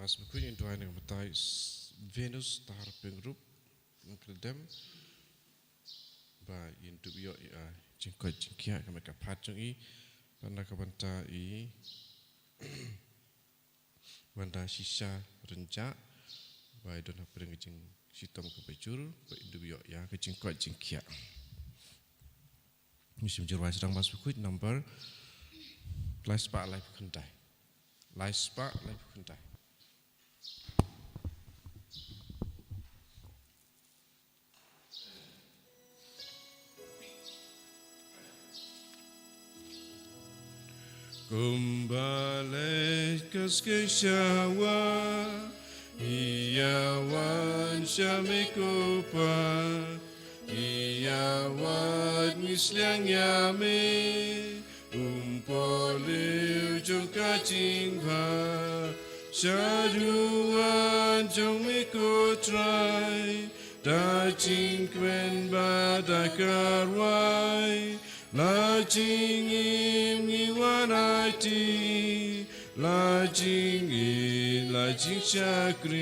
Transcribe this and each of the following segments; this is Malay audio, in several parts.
mas buku yang tuan yang betai Venus tahar pengrup mengkedem ba yang tu bio jengkot jengkia kami kapat jengi pada kabanta i banda sisa renjak ba don apa dengan jeng sitom kebajur ba indu bio ya ke jengkot jengkia musim jerwai sedang mas buku number Life Spark Life Kendai. Life Spark Life Kendai. Kembali ke skesawa Iawan syamikupa Iawan misliang yame Poliu juga jingha Syaduan jong mikutrai Da jingkwen badai karwai La jingim ngiwanati La jingin la jing syakrim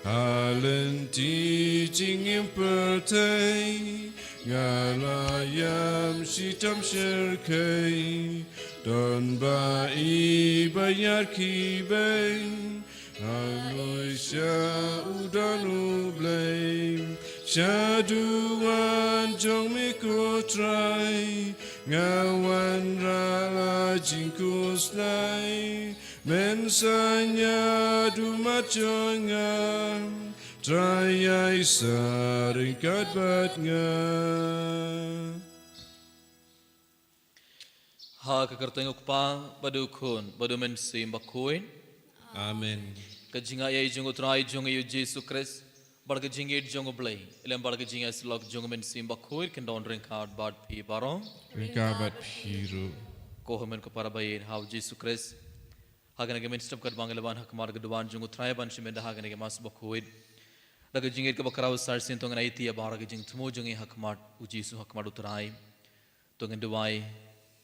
Halenti jingim pertai Ngalayam sitam syirkai Don ba'i bayar kibeng Aloi syaudan ublaim Syaduan jong mikutrai Ngawan rala jingkusnai Mensanya dumat jongam Trayai saringkat batnya. Ha kekertengok pa badukun badumen sim bakuin. Amen. Kejinga yai jungu trai jungu yu Yesus Kristus. Barga jingit jungu blay. Ilam barga jinga silok jungu men sim bakuin kendon ringkad bad pi barong. Ringkad bad piru. Kohemen kepara bayin hau Yesus Kristus. Hagan age men stop kat bangelaban hakmar geduan jungu trai ban shimenda hagan age mas bakuin. Daga jingit ke bakarau sar sin tongan aiti ya bahara ke jing temu jungi hakmat uji su hakmat uterai tongan duai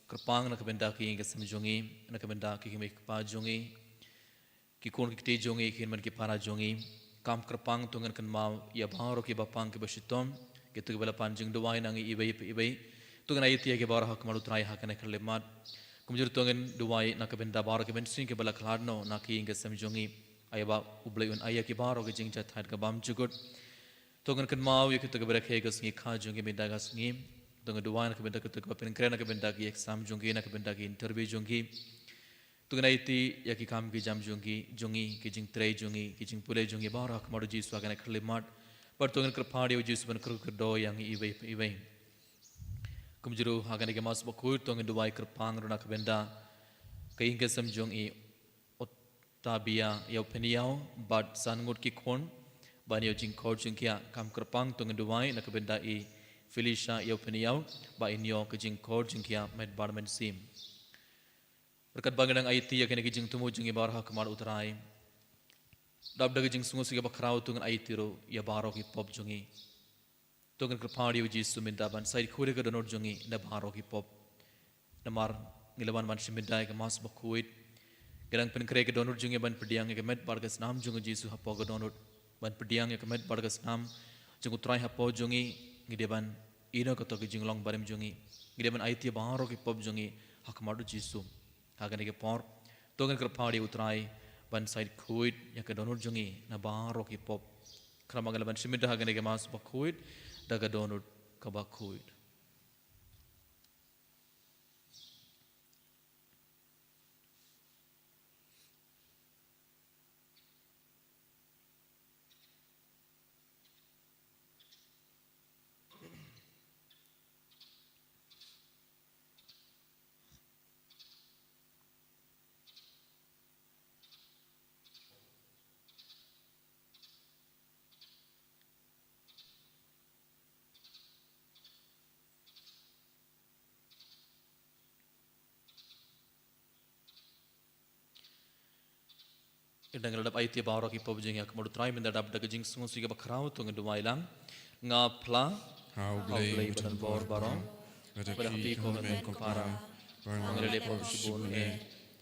kerpang nak benda ki ke sem jungi nak benda ki me pa jungi ki kon ki te jungi ki man ki para jungi kam kerpang tongan kan mau ya bahara ki bapang ke basitom ke tu bela pan jing duai nangi ibai tongan aiti ya ke bahara hakmat uterai hakane kerlemat kumjur tongan duai nak benda bahara ke ben sin ke bela kladno nak ki ke sem jungi ayaba ublay un ayah kibaro ke jing jat had kabam jugut tongan kan mau ya kita keberak he gas ngi kha jungi benda gas ngi tongan duan ke benda kita kepin kren ke benda ki exam jungi na ke benda ki interview jungi tongan aiti ya ki kam ki jam jungi ki jing trei jungi ki jing pulai jungi barak maru ji swagan khlimat par tongan krpadi uji suban kru do yang ibai kumjuru hagan ke mas bakul tongan duai krpang runa ke benda ke ingke sam jungi Tabia yau peniau bad sangut ki kon ban yau jing kor jing kia kam kerpang tung duai nak benda i Felicia yau peniau ba inyo ke jing kor jing kia med barmen sim berkat bangadang IT ya kena ki jing tumu jing ibarha kamar utrai dab dag jing sungu sige bakrau tung IT ro ya baro ki pop jungi tung kerpadi uji suminda ban sai khore ke donor jungi na baro ki pop namar ngilaban man simindai ke mas bakuit Gerang penkere ke donor jungi ban pediang ke met bargas nam jungu Yesus hapo ke donor ban pediang ke met bargas nam jungu trai hapo jungi ngideban ino ke to ke jinglong barem jungi ngideban IT baro ke pop jungi hakmadu Yesus hagan ke por tongan ke padi utrai ban side kuit ya ke donor jungi na baro ke pop kramagal ban simida hagan ke mas bakuit daga donor ke bakuit Idang ladap IT baro ki pop jing ya kemudu try minda dap dag jing sungu siga bakrau tung ndu wailang nga pla how blay badan bor baro pada pi ko men kompara ngale pop sibun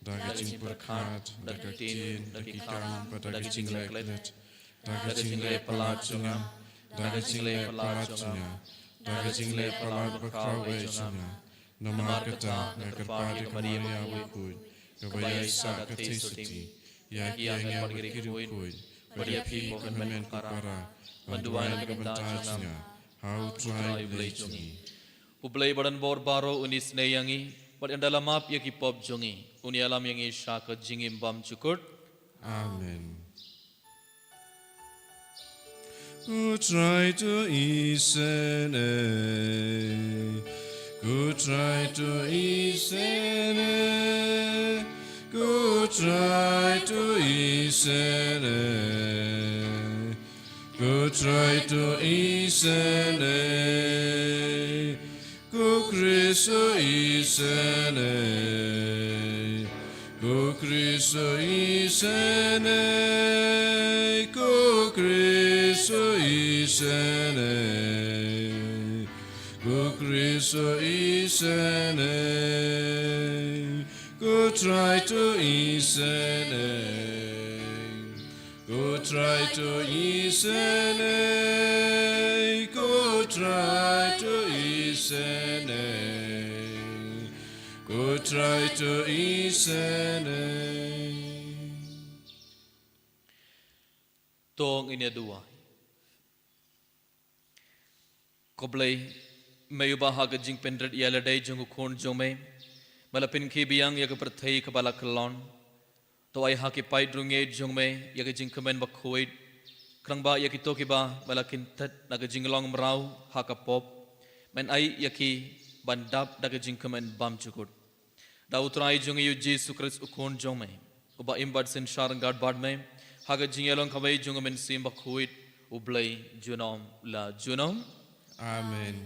daging berkat, daging kikam, daging leklet, daging pelat sunga, daging pelat sunga, daging pelat berkau sunga, nama kata kepada Maria wipun, kebaya Isa ketisuti, yang berkirim beriapi momen para, bantuan kebentarnya, hau try belajar. Ublay badan bor baro unis neyangi, bad dalam map ya kipop jongi, uni alam yang isya ke jingim bam cukur. Amen. Who try to listen, who try to listen, who try to listen, who try to listen, who Cristo listen, who Cristo listen, who Cristo listen, who Cristo listen, who try to listen, who try to listen, who try to listen, who try to listen. Tong ini dua. Koblay mayubah haga jing pendret ia ladai jengku khon jome, malapin kibiang ia keperthai kepala kelon, to ai haki pai drunge jome ia ke jing kemen bakhuid, kerangba ia kito kiba malakin tat naga jing long merau haka pop, men ai ia ki bandap naga jing kemen bam cukur. Da utrai jong yu Yesus Kristus khon jome, uba imbad sen sharang gad bad me. Haga jingelong kawai junga men simba kuit ublay junom la junom. Amen.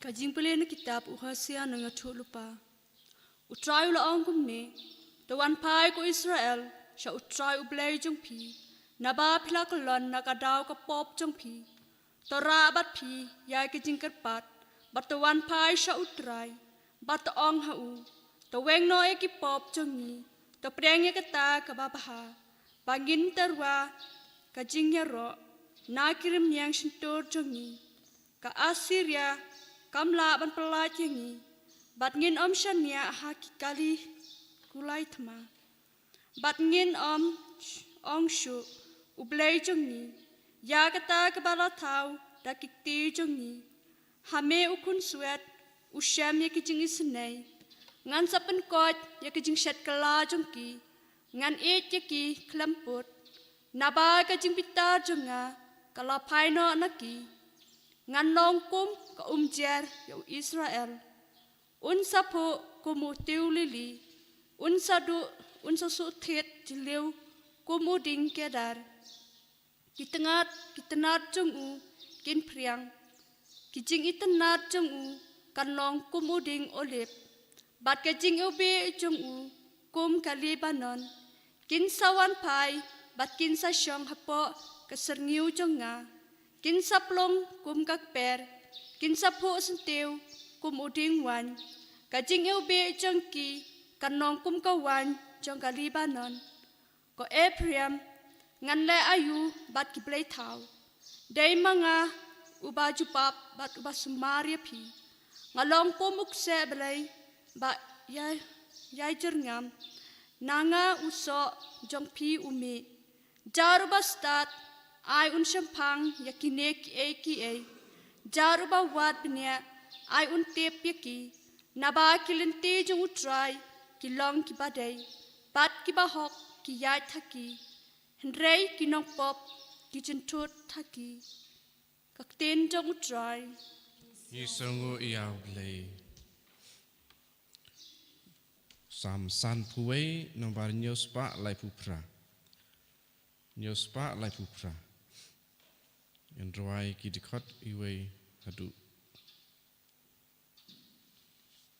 Kajing pelena kitab Uhasia nanga lupa. Utrai ula angkum ne, tawan pai ko Israel, sya utrai ublay jong pi, naba pila kelon nakadaw ka pop jong pi, tora bat pi, yai ke jingker pat, bat tawan pai sya utrai, bat ong hau, taweng no eki pop jong ni, to prenge kata ka babaha, bangin terwa, ka jingnya ro, nakirim yang sentur jong ni, ka Assyria, kamla ban pelaj yang ni, bat ngin om shania haki kali kulai thma bat ngin om ong shu ublay jong ni ya kata kebala thau da kikti jong ni hame ukun suet usyam ya kijing isnai ngan sapen kot ya kijing shat kala jong ki ngan et ya ki klamput naba kijing pitar jonga kala paino naki ngan nongkum ka umjer ya Israel unsa po kumu tiu lili, unsa su thet jiliu kumu ding kedar. Kitenat jeng u kin priang, kijing itenat jeng u kanong kumu ding olip. Bat kijing ubi jeng u kum kalibanon, kin sawan pai bat kin sa syong hapo keserniu jenga, kin sa plong kum kakper, kin sa po sentiu kum uding wan, kajing ube jengki kanong kum kawan jeng kalibanon, ko Ephraim ngan le ayu bat kiblay tau, day mga uba jupap bat uba Samaria pi, ngalong kum ukse belay ba yay jerngam, nanga uso jeng pi umi, jaruba stat ay unsyampang yakine ki jaruba wat benya ai un tep yaki naba kilente jung utrai kilong ki badai bat ki bahok ki yai thaki hendrei ki nong pop ki jentut thaki kakten jung utrai Yisongu iau lei samsan puwe nombar nyospa lai pupra Yang rawai ki dikot iwe hadu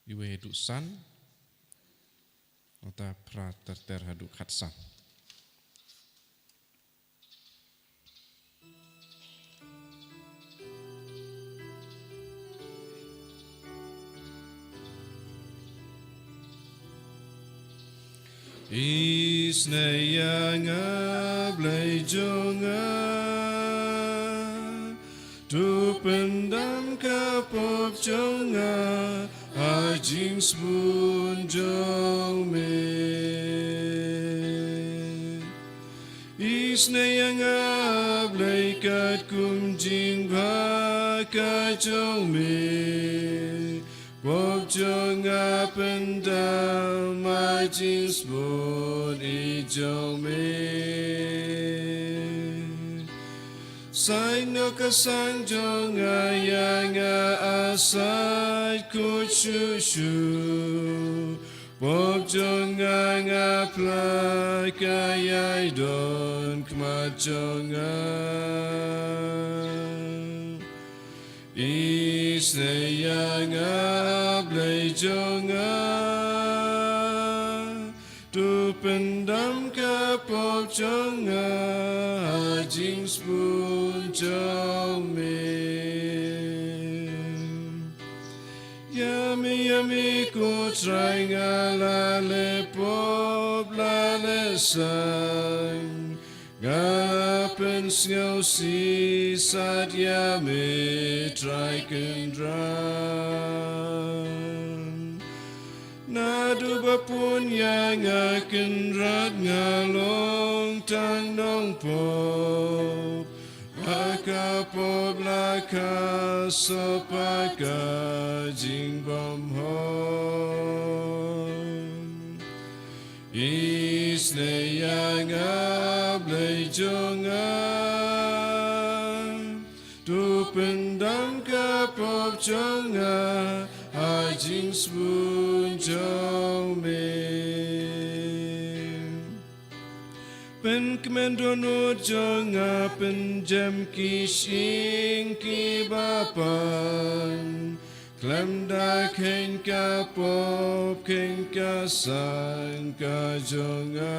iwe heduk san ota pra terter haduk khatsan Isnayanga blaijonga tu pendam kapop jonga ajing spoon jong me Isnayanga blaikat kum jing baka jong me Pop jonga pendam ajing spoon ijong me Saing no kasang jonga yanga asai kuchushu Pop jonga ngaplai kayai don kmat jonga Isnayanga blai jonga tu pendam kapop jonga ajing spoon jong me Yummy ko try ngala le pop la le sang Gapen snow si sat yummy try can drum Nadu bapun yang akan rat ngalong tang nong pop Aka pop laka sopaka jing bom hon Isnayanga blai jonga tu pendam kapop jonga ajing spoon jong me pen kemendo jonga pen jam kishing ki bapan Klam da ken ka pop ken ka san ka jonga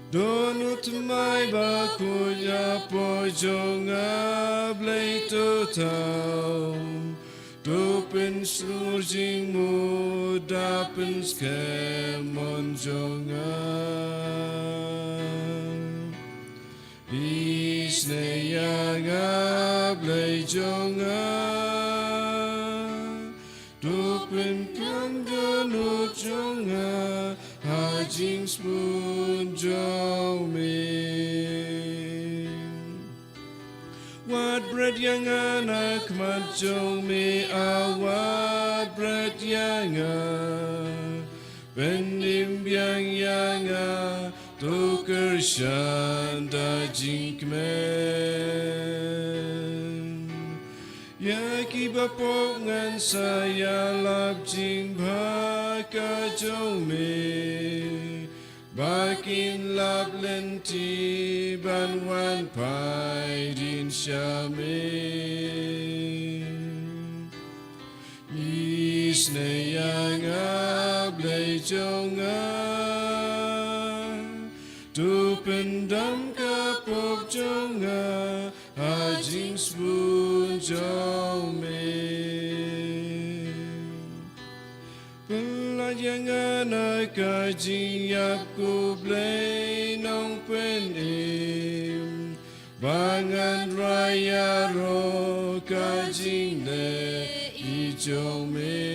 Donut mai ba kuya po jonga blai to tau Dopin surging mo dapin skemon jonga Isnayanga blai jonga Dopin kanganut jonga Hajing spoon jong me Wat bread yang anak mat jong me Awat bread yang Pendim yang Tuker shanda jinkmen Yaki bapok ngan saya lap jing baka jong me Bakin lap lenti banwan pai din syame Isnayanga blai jonga Tu pendam kapop jonga Hajing spoon jong me Pelajangan kajing yap ku blai nong penim Bangan raya ro kajing le ijong me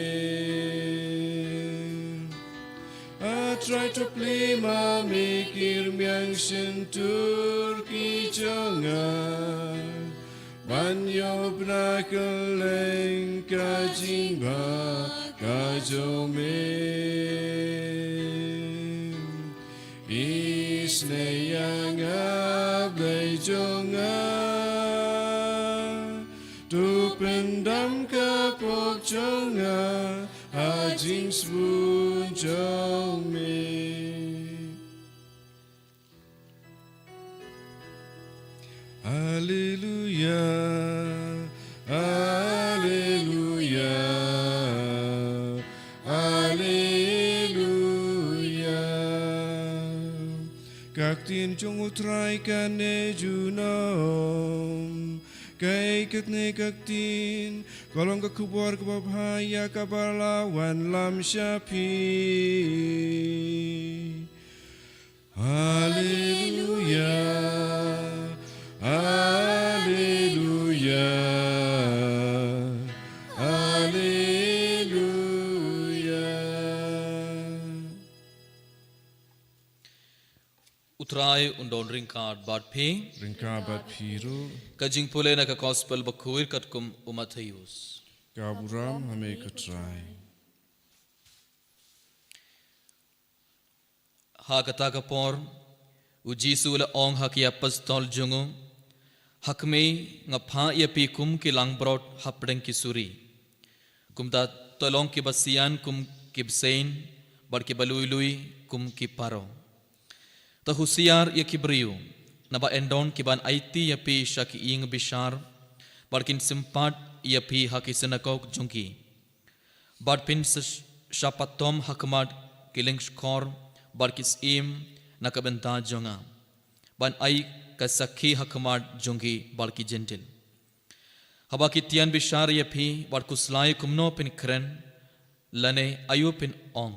I try to play ma mikir miang sentur ki jonga Banyo brakeleng kajing ba kajong me Isnayanga blai jonga Tu pendam kapok jonga Hajing spoon jong me Hallelujah, Hallelujah các tin trong utrai can ne junom kay kat ne các tin kolong ka kubor ka babhaya ka balawan lam syapi Hallelujah Hallelujah Utrai undon ringkard bad ping Ringkabat piru kajing pule na ka gospel bakuir katkum umathayus kaburam hame katrai ha kata ka por u jisu la ong hakia pastol jungu hakme nga pha ya pi kum ki langbrot hapdeng ki suri kumta tolong ki basian kum kibsein bar ki balui lui kum ki paro ta husiar ya kibriu naba endon kiban IT ya pi shaki ing bishar barkin simpat ya pi hakisenakok jungki barpin shapatom hakmat kiling skor barkis im nakabenta jonga ban ai kasakhi hakmat jungki barki gentil habaki tian bishar ya pi barkuslai kumno pin kren lane ayu pin ong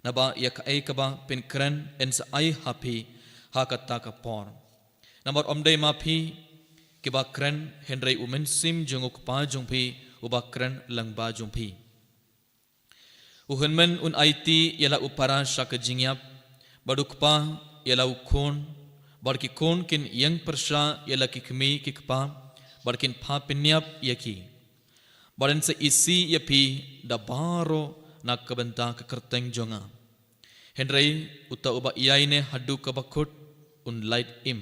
naba yak ai kaba pin kren en sa ai happy hakata ka por namar omdei ma phi kiba kren henrei umen sim junguk pa jungphi uba kren langba jungphi uhenmen un IT yala upara shak jingyap badukpa yala ukon barki kon kin yang persha yala kikmi kikpa barkin pha pinyap yaki baran sa isi yapi da baro nak kabenta ka kerteng jonga henrei uta uba iyaine haddu ka bakut un light im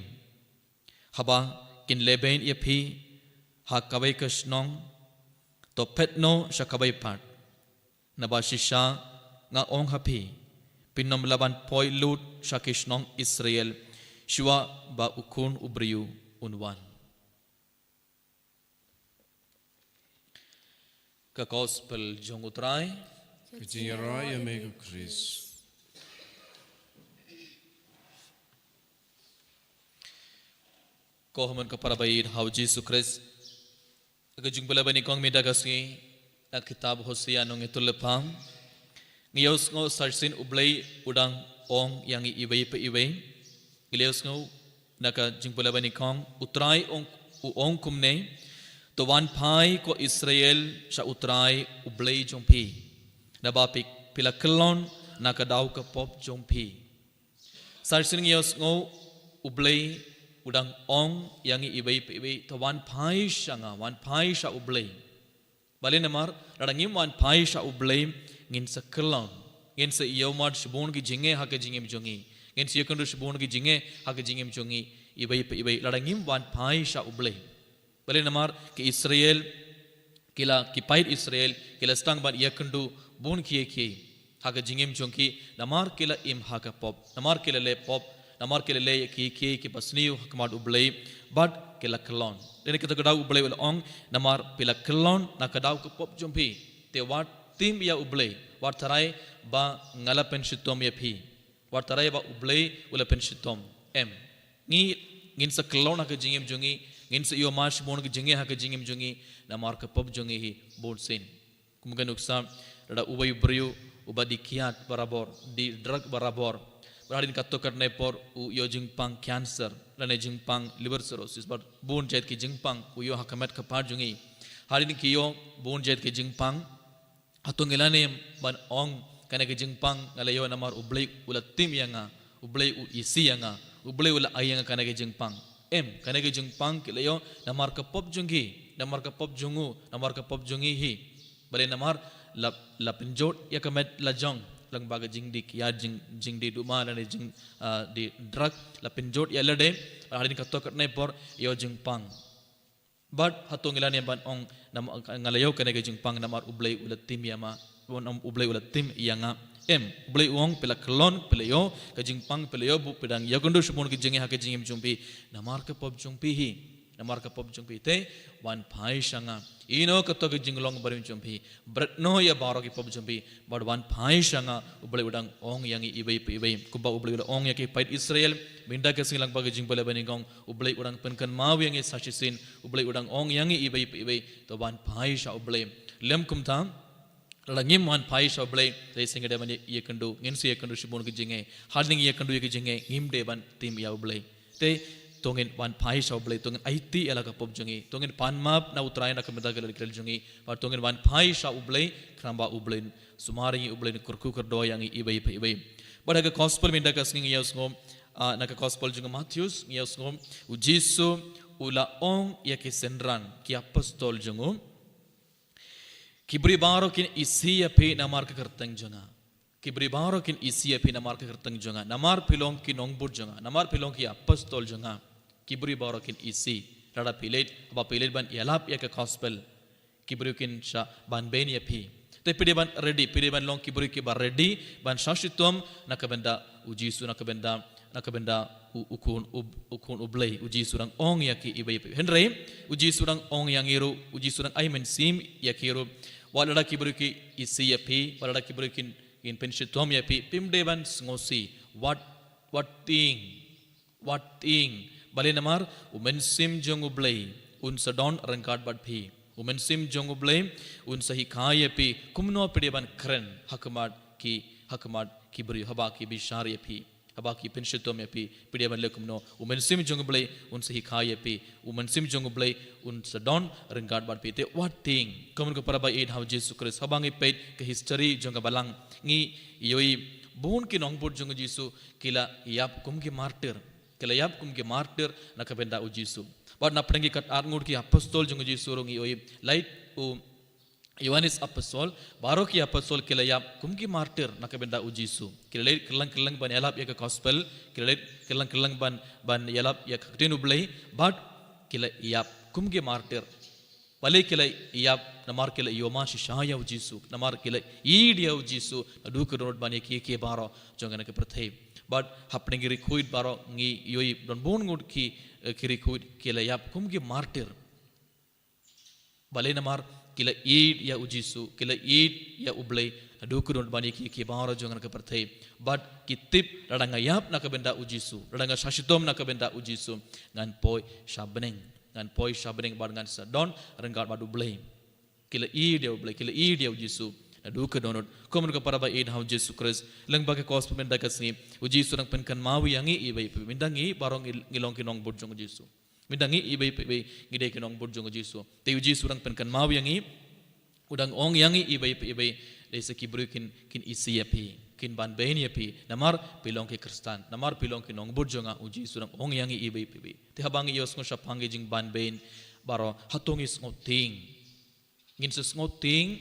haba kin leben yapi ha kabai ka snong to petno sha kabai pat naba shisha nga ong hapi pinom laban poi lut sha kisnong Israel shwa ba ukun ubriu unwan ka gospel jongutrai Kajinyarai amego Chris ko haman ka parabaid how Jesus Christ aga jungbala bani kong midagasi at kitab Hosea nong itulepam ngiyos ngo sarsin ublay udang ong yang iibay pa ibay ngiyos ngo naka jungbala bani kong utray ong kumne to wan pai ko Israel sa utray ublay jongpi nabapik pilakelon nakadaw ka pop jongpi sarsin ngiyos ngo ublay udang ong yang iibay pa ibay to wan pai sha ublay balin namar radangim wan pai sha ublay ngin sa kelon ngin sa iyomad shibon ki jinge ha ke jingem jongi ngin sa yakundu shibon ki jinge ha ke jingem jongi ibay pa ibay radangim wan pai sha ublay balin namar ki Israel kila ki pait Israel kila stang ban yakundu bon kiye ki ha ke jingem jongi namar kila im ha ka pop namar kila le pop namar kila le ki pasniu hakmad ublay bad kila kelon dene kita kadaw ublay wal ong namar pila kelon nakadaw ka pop jompi te wat tim ya ublay wat tarai ba ngalapen shitom ya phi wat tarai ba ublay wala pen shitom em ngin sa kelon ha ka jingem jongi ngin sa iyo mas bon ka jinge ha ka jingem jongi namar ka pop jongi hi bon sin kumgan uksa rada ubay brio ubadi kiat barabor di drug barabor Radin katokat nepor u yo jingpang cancer lane jingpang liver cirrhosis but bone jet ki jingpang u yo hakamet ka par jungi harin ki yo bone jet ki jingpang atong ilane ban ong kana ki jingpang ngala yo namar ublay ula tim yanga ublay u isi yanga ublay ula ayanga kana ki jingpang kana ki jingpang ki yo namar ka pop jungi namar ka pop jungu namar ka pop jungi hi bale namar la pinjot yakamet la jong lang baga jing dik ya jing di duma lane jing di drug la pinjot ya lade harin katokat nepor yo jingpang but hatong ilane ban ong ngalayo kana ke jingpang namar ublay ulat tim yama ublay ulat tim yanga ublay uong pela kelon pela yo ke jingpang pela yo bu pedang yagundu shupon ke jinge ha ke jingem jumpi namar ke pop jumpi hi namar ka pop jong pi te wan phai shanga ino ka to ge jinglong barim jong pi bratno ya baro ki pop jong pi bad wan phai shanga ublai udang ong yang ibai ibai kuba ublai ong ya ki pait Israel minda ke silang bagi jing bala bani gong ublai udang penkan mau yang sashi sin ublai udang ong yang ibai ibai to wan phai sha ublai lem kum tham ngim wan phai sha ublai te singa de bani ye kandu ngin si ye kandu shibon ke jinge hadning ye kandu ye ke jinge ngim de ban tim ya ublai te tongin wan phai sha ublai tongin aiti ala ka pop jongi tongin pan map na utrai na kameda gal kel jongi par tongin wan phai sha ublai kramba ublai sumari ublai kurku kerdo yang ibai ibai pada ke gospel minda ka sing ya ngom na ka gospel jonga Matthews ya ngom ujisu ula ong ya ke senran ki apostol jongo kibri baro kin isia pe namar ka kertang jonga kibri baro kin isia pe namar ka kertang jonga namar pilong ki nongbur jonga namar pilong ki apostol jonga kibri baro kin isi rada pilet ban yalap ya ka gospel kibri kin sha ban ben ya pi te pide ban ready pide ban long kibri ki ba ready ban shashitom nakabenda ujisu nakabenda ukun ublay uji surang ong ya ki ibai henry uji surang ong yang iru uji surang ay mensim ya kiru walada kibri ki isi ya pi walada kibri kin in penshitom ya pi pimde ban ngosi what thing bale namar umensim jong ublay un sadon rangkat bad pi umensim jong ublay un sahi khaya pi kumno pide ban kren hakmat kibri haba ki bishar ya pi haba ki penshitom ya pi pide ban lekumno umensim jong ublay un sahi khaya pi umensim jong ublay un sadon rangkat bad pi te what thing kamun ko para ba id how Jesus Christ habangi peit ke history jong balang ngi yoi bon ki nongbur jong jisu kila yap kum ki martyr kelayap kum ke martyr nakabenda ujisu bad na prengi kat arngur ki apostol jong jisu rongi oi light u Yohanes apostol baro ki apostol kelayap kum ki martyr nakabenda ujisu kelai kelang ban yalap ya ka gospel kelai kelang ban yalap ya kakten ublai bad kelayap kum ki martyr bale kelai yap namar kelai yoma shishaya ujisu namar kelai idia ujisu adu kedonot bani ki baro jongana ke prathai but happening requit baro ngi yoi don bon ngud ki requit kila yap kum ki martyr bale namar kila id ya ujisu kila id ya ublay adu kudon bani ki baro jongan ka perthai but kitip radanga yap nakabenda ujisu radanga shashitom nakabenda ujisu ngan poi shabneng bar ngan sadon renggat badu ublay kila id ya ublay kila id ya ujisu adu ke donot komun ka para ba id how Jesus Christ lang ba ke kos pemenda kasni uji surang penkan mawi yangi ibai mindangi barong ngilong kinong burjong Jesu mindangi ibai ngide kinong burjong Jesu te uji surang penkan mawi yangi udang ong yangi ibai desa kibru kin isi yapi kin ban bain yapi namar pilong ke kristan namar pilong kinong burjonga uji surang ong yangi ibai te habangi yos ngo shapangi jing ban bain baro hatong is ngoting ngin sus ngoting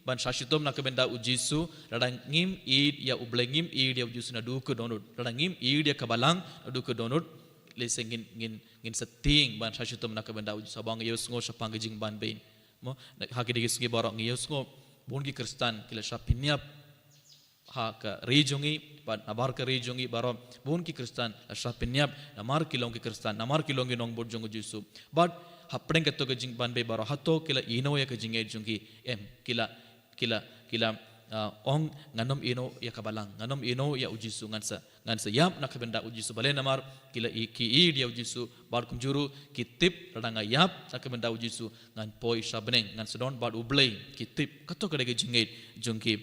ban shashitom nakabenda ujisu radang ngim id ya ublengim id ya ujisu na duku donut radang ngim id ya kabalang na duku donut leseng ngin seting ban shashitom nakabenda ujisu abang yos ngo shapang jing ban bain mo hakidi gisgi borok ngiyos ngo bongi kristan kila shapinyap ha ka rejongi ban nabar ka rejongi baro bongi kristan shapinyap namar kilong ki kristan namar kilong nong borjong ujisu but hapdeng keto ke jing ban be baro hato kila ino ya ke jinge jongi em kila ong nganom ino ya kabalang nganom ino ya ujisu ngansa yap nakabenda ujisu bale namar kila ki dia ujisu bar kumjuru kitip radanga yap nakabenda ujisu ngan poi shabneng ngan sedon bar ublay kitip kato kadege jingait jongki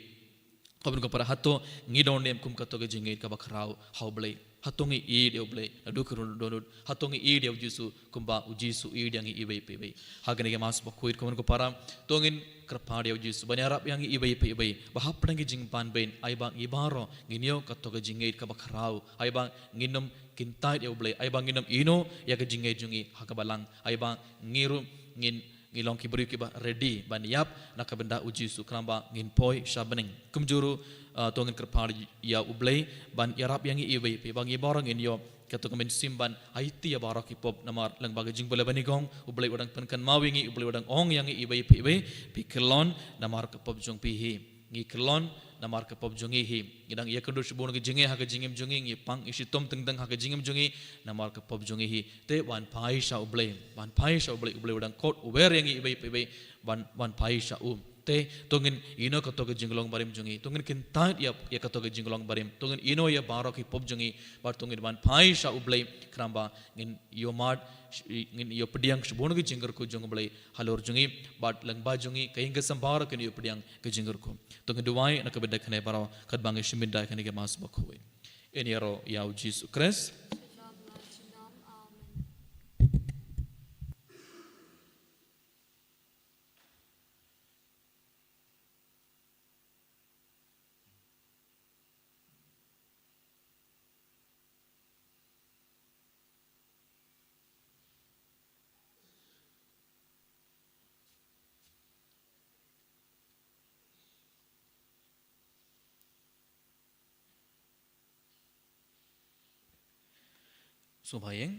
kabun ko para hato ngidon nem kum kato ge jingait ka bakrau haublay hatongi dia ublay adukurun donut hatongi dia ujisu kumba ujisu yang ibai pebe hagane ge mas bakuit kabun ko para tongin kerpada ujisu banyarap yang ibai bahapdang jing pan bain aibang ibaro nginyo katoga jingait ka bakrau aibang nginom kintai ya ublay aibang nginom ino ya ka jingait jungi hakabalang aibang ngiru ngilong ki beri ki ba ready ban yap nakabenda ujisu kramba ngin poi shabning kumjuru tongin kerpada ya ublay ban yarap yang ibai pe bang ibaro nginyo kato kemen simban aiti ya barak hipop namar lang baga jing bola bani gong ublay udang penkan mawingi ublay udang ong yang ibai pikilon namar kapop jong pihi ngi kelon na mar ka pop jongi hi idang ya kendur shibon ke jinge ha ke jingem jongi ngi pang isi tom tengdang ha ke jingem jongi na mar ka pop jongi hi te wan pai sha uble udang kot uber yang i be wan pai sha te tongin ino ka toke jinglong barim jongi tongin kin tait ya ka toke jinglong barim tongin ino ya baro ki pop jongi bar tongin wan pai sha uble kramba ngin yo mad ngin yo pediang shibon ke jingger ko jong uble halor jongi bat langba jongi kaing ke sambar ke yo pediang ke jingger ko tongin duwai na ka bedek ne baro kad bangi shiminda ke ne ke mas bakhuwe eniaro yau Jesus Christ Subayeng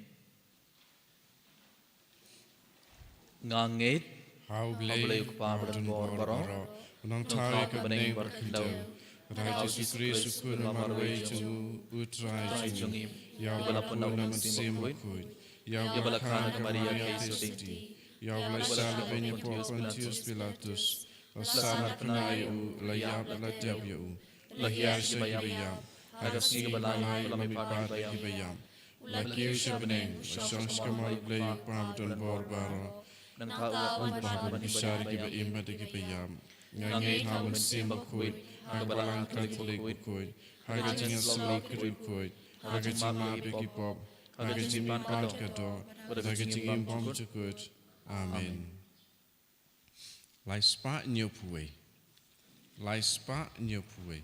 ngangit How blay blay ukpa badan bor baro unang tayo ka beneng barkidaw Raja Jesus Christus ko na marway jungu utray jungi yaw bala po na mansimukod yaw bala kana ka Maria Christi yaw bala salve niyo po Pontius Pilatus Osana panayo layap latyaw yaw lahiyar sa gibayam hagas ni balay palamipad gibayam Lakiw siya beneng asyang skamal blay pamadan bor baro nang tao Upah besar kita iman di kipayam, ngangit hamun simbang kuit, kabalang kalik kuit, harga jingan selok kuit, harga jingan bagi pop, harga jingan pat kado, harga jingan bom cukut. Amin. Lai spa nyopuwe, lai spa nyopuwe.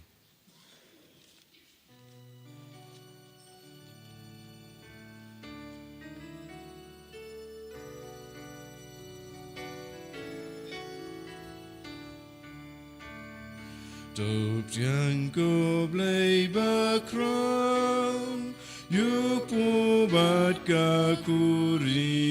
Top yang ko blay bakram yuk pubat kakuri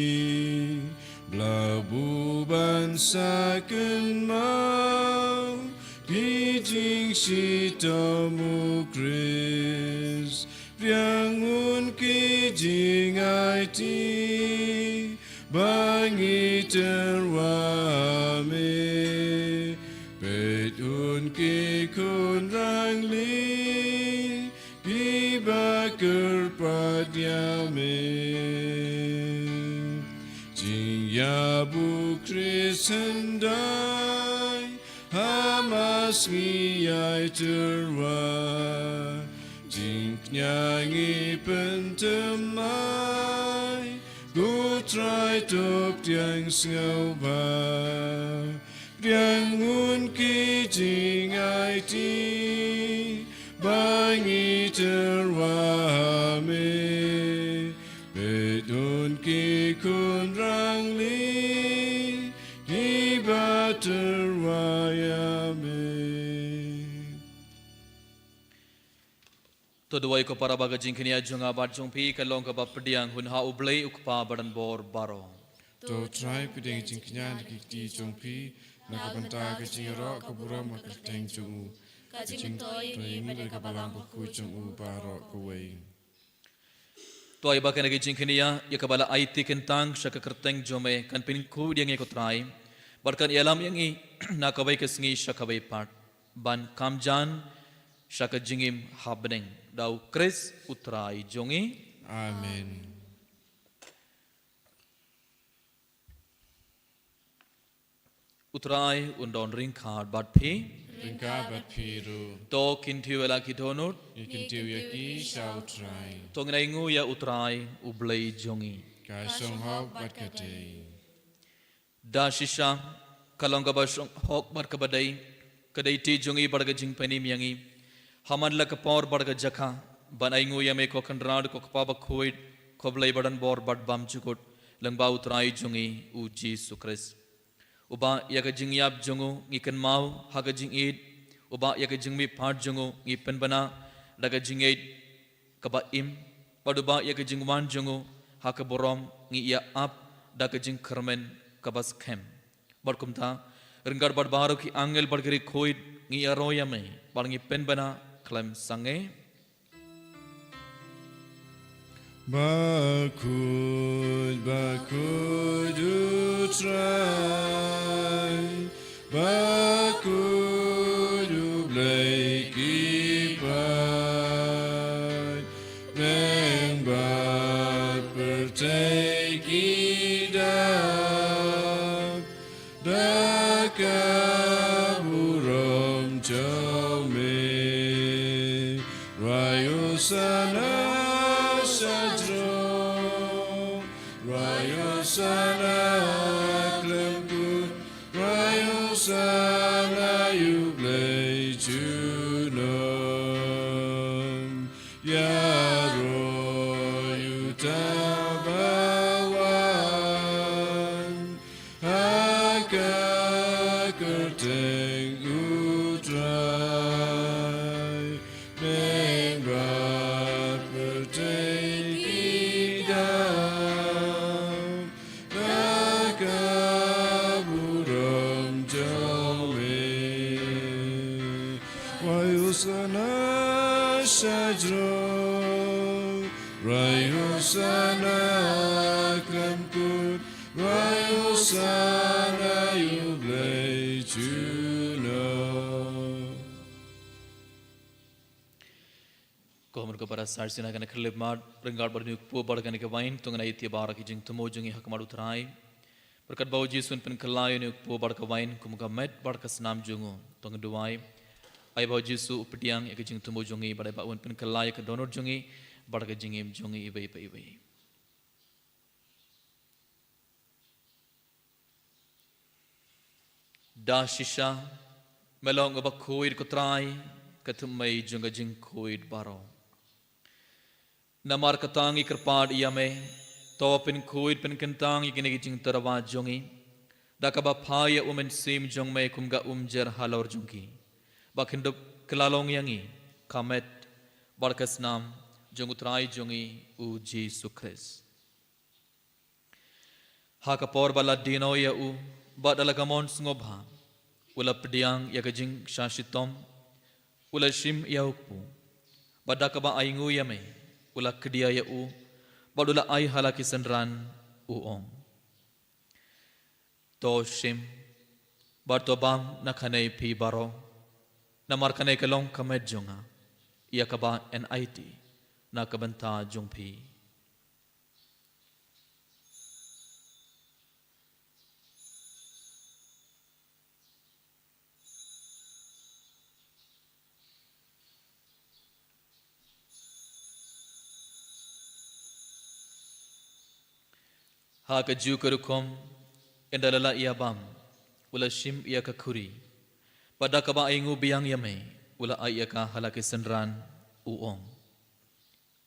blabu bansakan mau kijing sitamu kris priangun kijing aiti bangi terwame Petun ki kun rang li ki bakar padyame Jing ya bu krisendai hamas ngiyai terwa Jing nyangi pentemai gutrai top tiang ngauba Priangun ki jing ai ti bangi terwahame Bedun ki kun rang li hiba terwayame Toduai ko para baga jing kini ajung abat jung pi kalong ka bapdiang hun ha ublay ukpa badan bor baro To try pideng jing knya di jong pi Nakabanta ka jingero kabura makateng jungu Kajing toy ni kabalang buku jungu baro kuway Tuai bakan lagi jing kini ya kabala IT kentang syaka kerteng jome kan pinku dia ngi ko try barkan ialam yang i nakabay kesngi syakabay part ban kamjan syaka jingim habneng dau kris utrai jongi Amen Utrai undon ring card bat pi Ringka bat piru to kintiu ela kitonut Ikintiu yaki shau try tong naingu ya utrai ublay jongi Kasong hok bat katay da shisha kalonga ba hok bar kabadai kadai ti jongi barga jing pani miyangi haman la kapor barga jakha banaingu ya me ko kanrad ko kpa ba khoid khoblai badan bor bad bam chukut langba utrai jongi u Jesus Christ Uba yaga jing yap jongo ngikan mau haga jing id uba yaga jing mi part jongo ngi penbana daga jing id kaba im paduba yaga jing wan jongo haka borom ngi ya ap daga jing kermen kabas kem barkumta ringgar bar baru ki angel bargari khoid ngi aroya me balangi pen bana klem sange Bakud utrai, bakud ubleiki pai, membat perteki dap, dakaburam jaume, rayu sana. Sana klemku, rayu sana yublei junam, yaro yutabawan, haka kerteng utrai, membrat perteki Sana shajro, rayu sana klemkut, rayu sana yublei juno. Kohmer ko para sarsina kana khleb mar rengar barni po bar kana ke wain tungna iti bara ki jing tumo jungi hakmar utrai berkat bau jisun pen kelayu ni po bar ka wain kumga met bar ka snam jungu tung duai ai bau jisu updiang ya jing tumo jungi bar ba un pen kelayu ka donor jungi bar ka jingim jungi ibai ibai da shisha melong ba khuir ko trai kathumai junga jing khuir baro namar katangi kerpad iame to pen khuir pen kentang igine jing tarawa jongi dakaba phaya umen sim jong me kumga umjer halor jongi bakhindo klalong yangi kamet barkas nam jongutrai jongi u Jesus Christ haka por bala dino ya u badala gamon ngobha ula pediang ya gajing shashitom ula shim ya ukpu badakaba aingu yame ula kedia ya u badula ai halaki senran uong to shim bartobam nakhanei phi baro namar kanei kalong kamet jonga ia kaba NIT nakabanta jongphi haka jukarukom endalala ia bam ula shim ia ka khuri pada kaba aingu biang yame ula ai ka halaki senran uong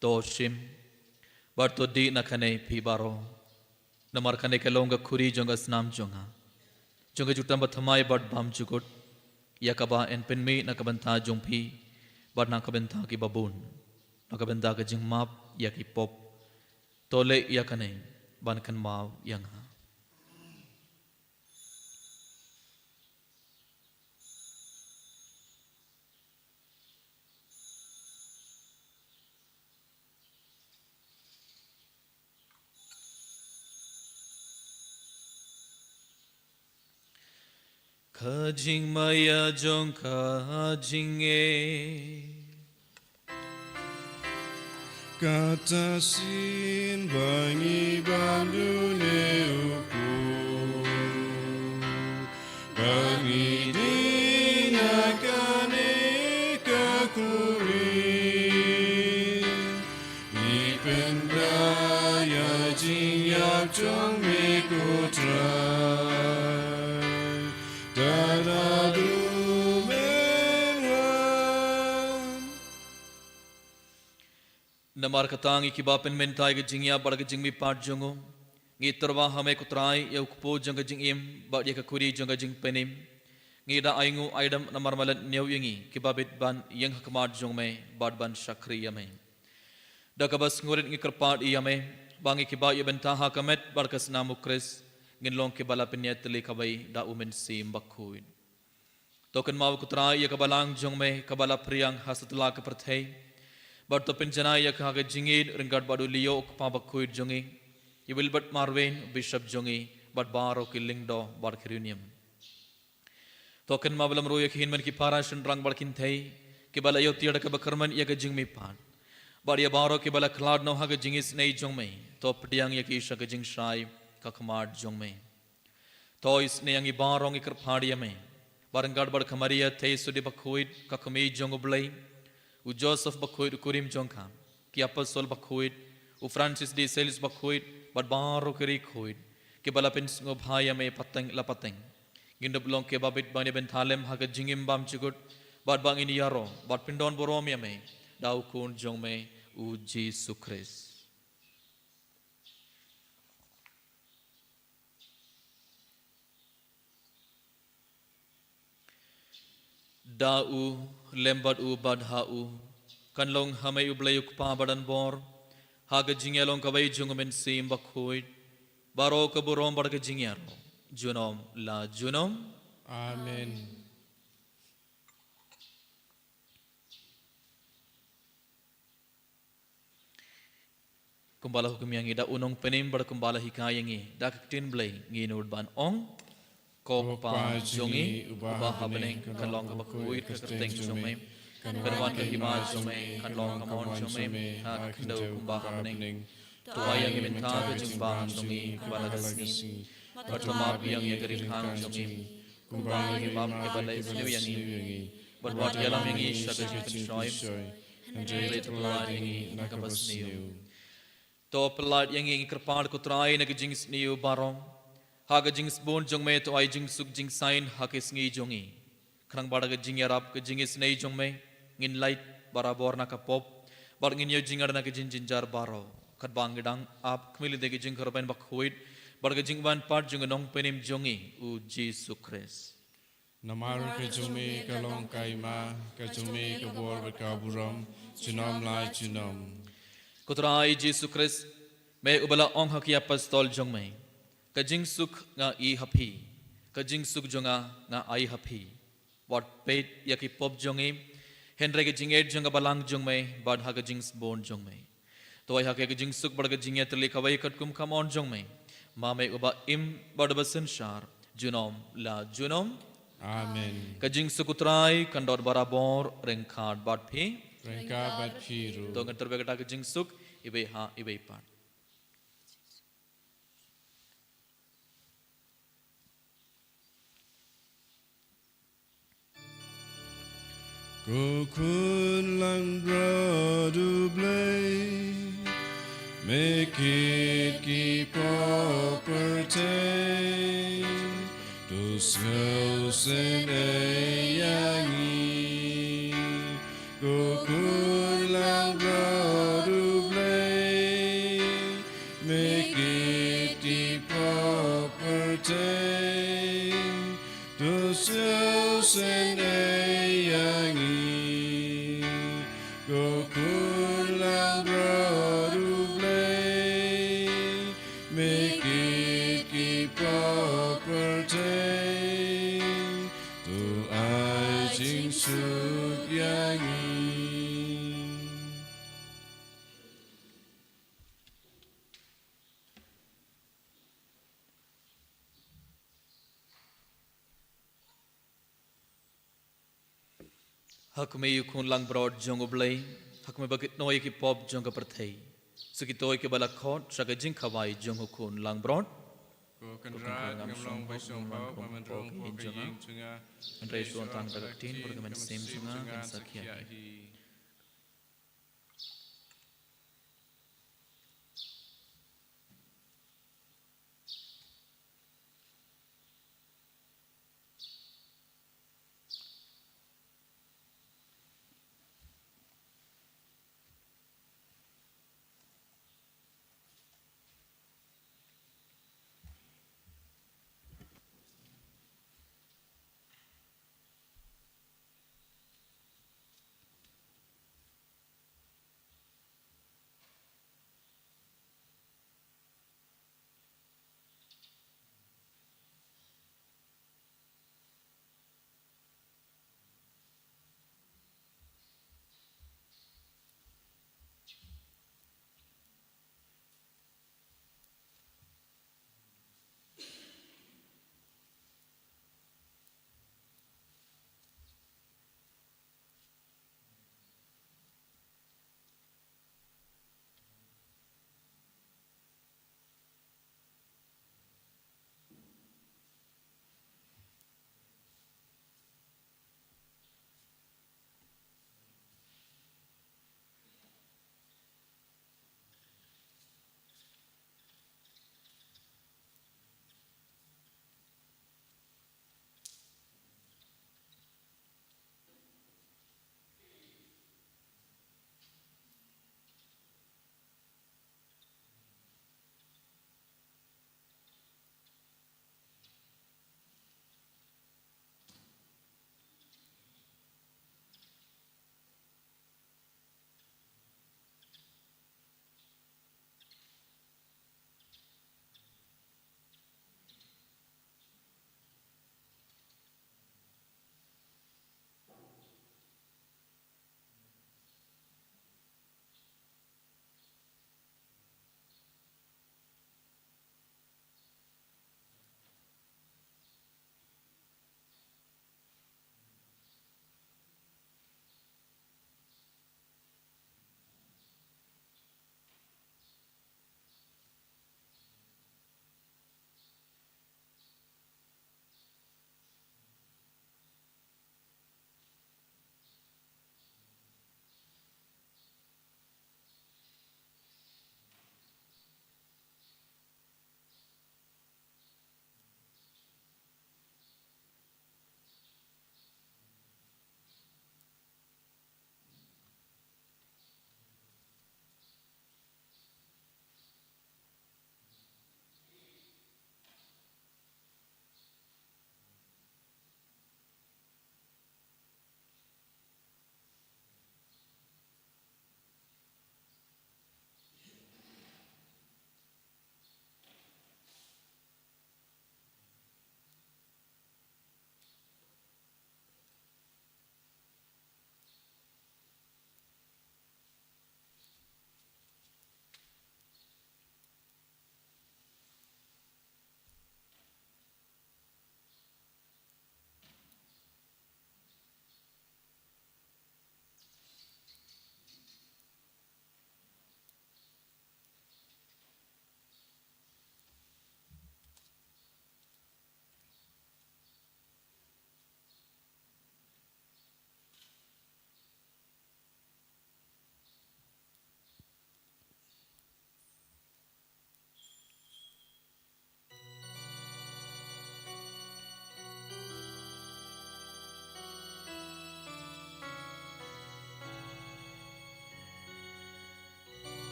to shim barto di nakhane phi baro namar khane kalonga khuri jonga snam jonga jonga jutam bathamai bad bam jukut ia kaba en penmi nakabanta jongphi bad nakabanta ki babun nakabanta ka jingmap ia ki pop tole ia kane ban kan mau yang ha khajing maya jong khajing e Kata sin bangi bandu neuku bangi dinakane kakuri ipenda ya jinyap jong mekutrai dadadu namar katangi ki bapen mentai ke jingya bar ke jingmi pat jongo ngi terwa hame kutrai ya ukpo jong jing im ba ye ka kuri jong jing penim ngi da aingu aidam namar malat new yingi ki babit ban yang hakmat jong me bad ban shakri yame da kabas ngurit ngi kerpat yame bangi ki ba ye benta hakamet bar kas namu kris ngin long ki bala penyat li kabai da umen sim bakhuin Token mau kutra ya kabalang jong me kabala priang hasatula ke perthei. Bar to penjana ya kaga jingid ringgad badu liyo pa bakuid jongi. I will but Marvin Bishop jongi but baro kilingdo bar kirunium. Token mabalam ro ya hinman ki para shendrang bar kinthei ke bala yo tiada ke bakarman ya ga jingmi pan. Bar ya baro ke bala klad no haga jingis nei jong me. To pediang ya ki isha ga jing shai ka khamad jong me. To is ne yang i barong ikar phadia me. Barangad bar khamaria thei sudi bakhuid ka khami jong oblai. U Joseph bakhuid kurim jong kham. Ki apostle bakhuid u Francis de Sales bakhuid but baro kiri khuid. Ke bala pins ngo bhaya me pateng la pateng. Gindup long ke babit bani ben thalem haga jingim bam chugut. Bad bang ini yaro bad pindon borom ya me. Dau kun jong me u Jesus Christ. Dau lembat u badhau kanlong hamai u blayuk pa badan bor haga jingelong kabai jungmen sim bakhuid baro kaburom barga jingyaro junom la junom Amen. kumbala hukum yang ida unong penim bar kumbala hikayangi dak tin blay nginur ban ong Kopa jongi ubah habeneng kanlong kabakui kerteng jomai kanwan kahima jomai kanlong kamon jomai hak kendo ubah habeneng tuayang imenta kejumba jongi kubala kasni bertema yang yageri khang jongi kumbang imam kebalai sinu yangi berbuat yalam yangi syagat penshoy andre pelad yangi nakabasniu to pelad yangi kerpad kutrai nakajings niu barong Haga jings bon jong me to ai jing suk jing sign hakis ngi jongi. Krang bada ga jing yarap ga jingis nei jong me ngin light barabor na ka pop bar ngin yo jingar na ka jin jinjar baro. Kat bang gedang ap kmili de ga jing korban bak huid bar ga jing ban part jong nong penim jongi u Jesus Christ. Namar ke jume ke long kaima ke jume ke bor ke buram junom lai junom. Kutrai Jesus Christ me ubala ong hakia pastol jong me. Kajing suk nga I happy, kajing suk jonga nga I happy. What pet yaki pop jongi, Henry kajing ed jonga balang jong me, bad ha kajing bone jong me. To I ha kajing suk bad kajing yatli kawai kat kum come on jong me. Mame uba im bad basen shar, junom la junom. Amen. Kajing sukutrai kandor barabor rengkad bad pi. Rengka bad piru. To ngantar begata kajing suk ibe ha ibe part. Kukun lang bradu blay, make it keep property, to smells and ayangi. Kukun lang bradu blay, make it keep property, to smells and ayangi. Kulang baru play, make it keep property. Tu ai jing suk yangi. Hak me yukun lang broad jong oblay, hak me bakit noy ki pop jong ka perthei. Suki toy ke bala khot saka jing khawai jong hukun lang broad. Kukan rat ngamlong baisong pau pamandrong po kaying tsunga. Andre suan tan kagatin bergaman sim sunga kan sakya.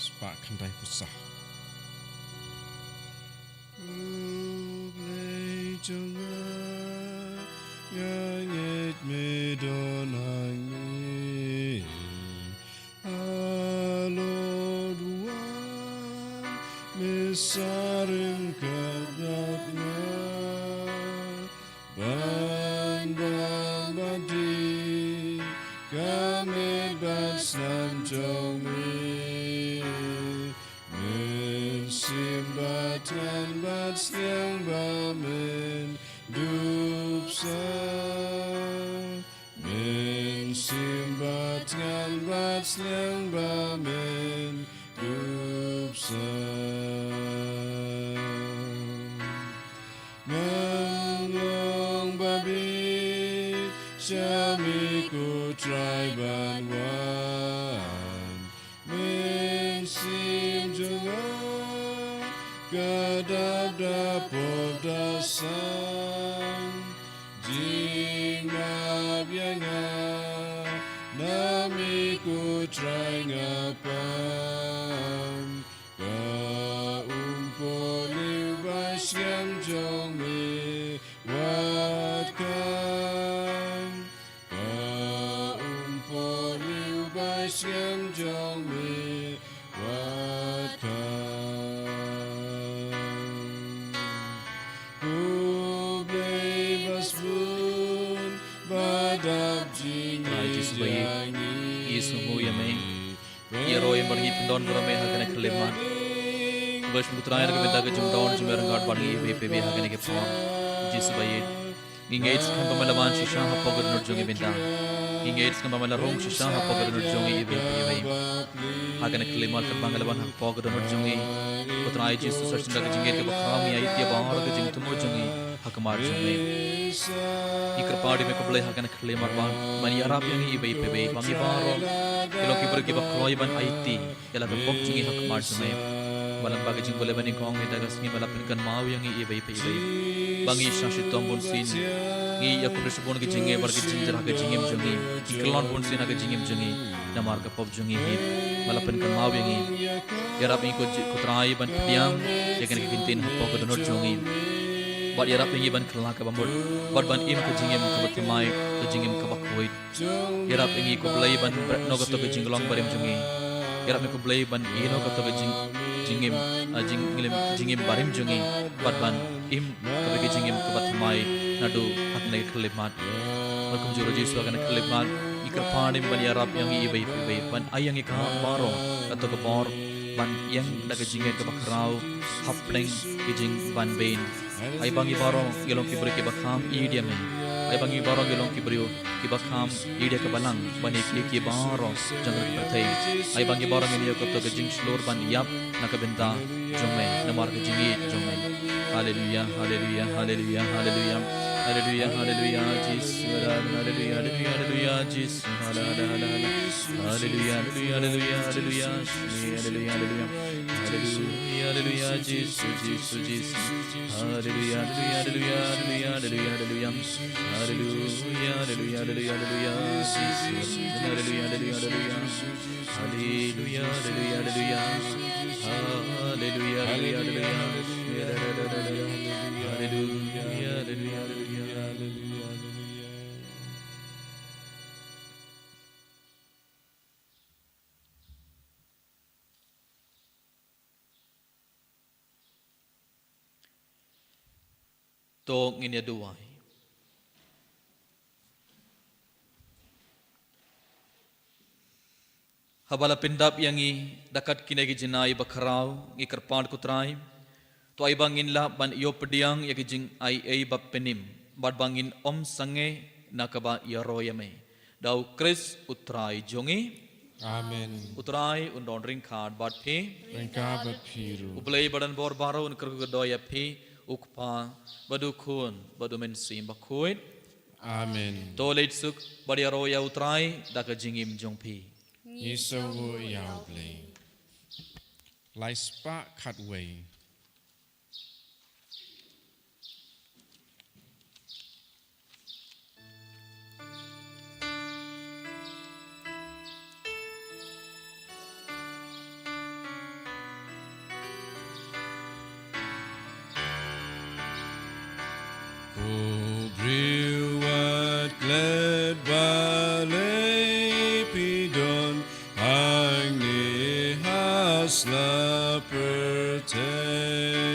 spa kandai pusah. Ngangit medonangi Aloduan misaring kadaknya Bandang badi kami basnan jongi Mensimbatan bats yang bamen dupsa Mensimbatkan bats yang bamen dupsa Nganglong babi Syamiku traiban wan Mensim jengah Gadab dapur dasang Jingnab yanga Namiku trai ngapan Kaumpul liubas yang jongi Watkan Kaumpul liubas yang jongi Watkan Kublai basbun Badab jingi Yesu mu yamai ya roy barngi pindon burame hakane khleman bash mutrayar ke benda ke jumdon jumer ngat barngi vp hakane ke pon Yesu bayi ingates kan pamalaman shisha hapogar nurjongi benda ingates kan pamalarong shisha hapogar nurjongi vp bayi hakane khleman ke bangalaban hapogar nurjongi putray Yesu sarchinda ke jinget ke bakhami aitia bahar ke jing tumo jongi hakamar jongi ikar paadi me kublai hakane khleman ban mani arab yang ibai pebe bangi baro kilo kibar ke bakroy ban aiti yala ke pok jingi hakamar jongi balang baga jing boleh bani kong ita gasngi balapin kan mau yang ibai pebe bangi shashi tombon sin ngi yakun resbon ke jinge bar ke jinjar ke jingem jongi iklon bon sin ke jingem jongi namar ke pop jongi hip balapin kan mau yang yarap ini kutrai ban piang yakan ke kintin hapok ke donor jongi Bat yarap ini ban kelak ke bambur, bat ban im ke jingem ke batmai ke jingem ke bakhoid. Yarap ini ko belai ban no ke to ke jinglong barim jungi. Yarap ini ko belai ban ino ke to ke jingem barim jungi. Bat ban im ke jingem ke batmai nadu hakne khlemat. Alkum juro Yesu akan khlemat. Ikar panim ban yarap yang ibai ban ayang ikah baro atau ke bor ban yang dak jingem ke bakrau hapleng ke jing ban bain. Ay bangi barong gelong kibri ke bakham idia men ay bangi barong gelong kibri ke bakham idia ke balang bani ke barong jangan pertai ay bangi barong ini ko to ke jing slor ban yap nak benta jome namar ke jingi jome haleluya haleluya haleluya haleluya haleluya haleluya Jesus haleluya haleluya haleluya Jesus haleluya haleluya haleluya haleluya haleluya haleluya haleluya Jesus Jesus Jesus haleluya haleluya haleluya haleluya haleluya haleluya haleluya haleluya haleluya Jesus haleluya haleluya haleluya haleluya haleluya haleluya haleluya haleluya haleluya Tong ini duai. Habala pendap yang dakat kinai jinai bakarau ikarpan kutrai. To ai bangin la ban iyo pediang ya jing ai bab penim. Bad bangin om sange nakaba ya royame. Dau Kris utrai jongi. Amen. Utrai undon ring card bad pe. Rengka berpiru. Ublay badan bor baru kergodoya pe. Ukpa badu kun badu mensim bakuit. Amen. Tolet suk badi roya utrai daka jingim jongpi. Yesu yau blay. Lai spa katway. O briwat glad balay pidon hang ni hasla pertay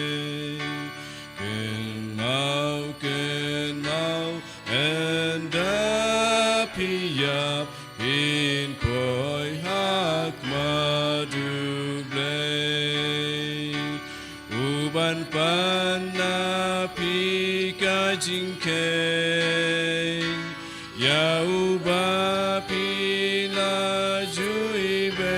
Kenau and apiyap in poi hak madu blay Uban panapi kajingkay Ya uba pila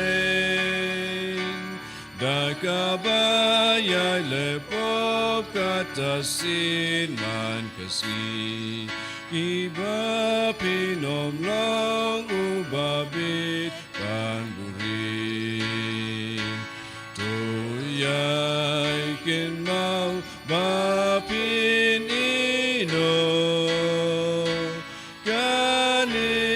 juibeng Dakabaya lepop katasin man kasi Iba pinom long ubabit panburin Tuyay kinmau bapin ino Kani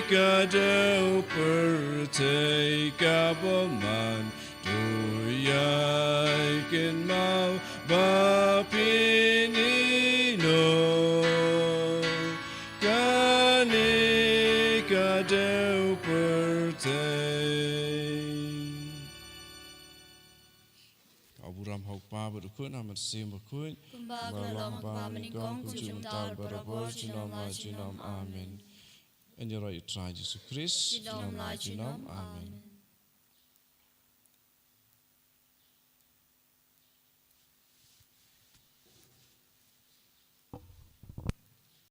kadau pertay kabaman Tuyay kinmau bapin ino Kani kadau pertay Aburam hok pa berukun amat sim berukun Balang pa menikong kunjung tal berabur jinom la jinom amin. And your right try Jesus Christ jinom la jinom amin.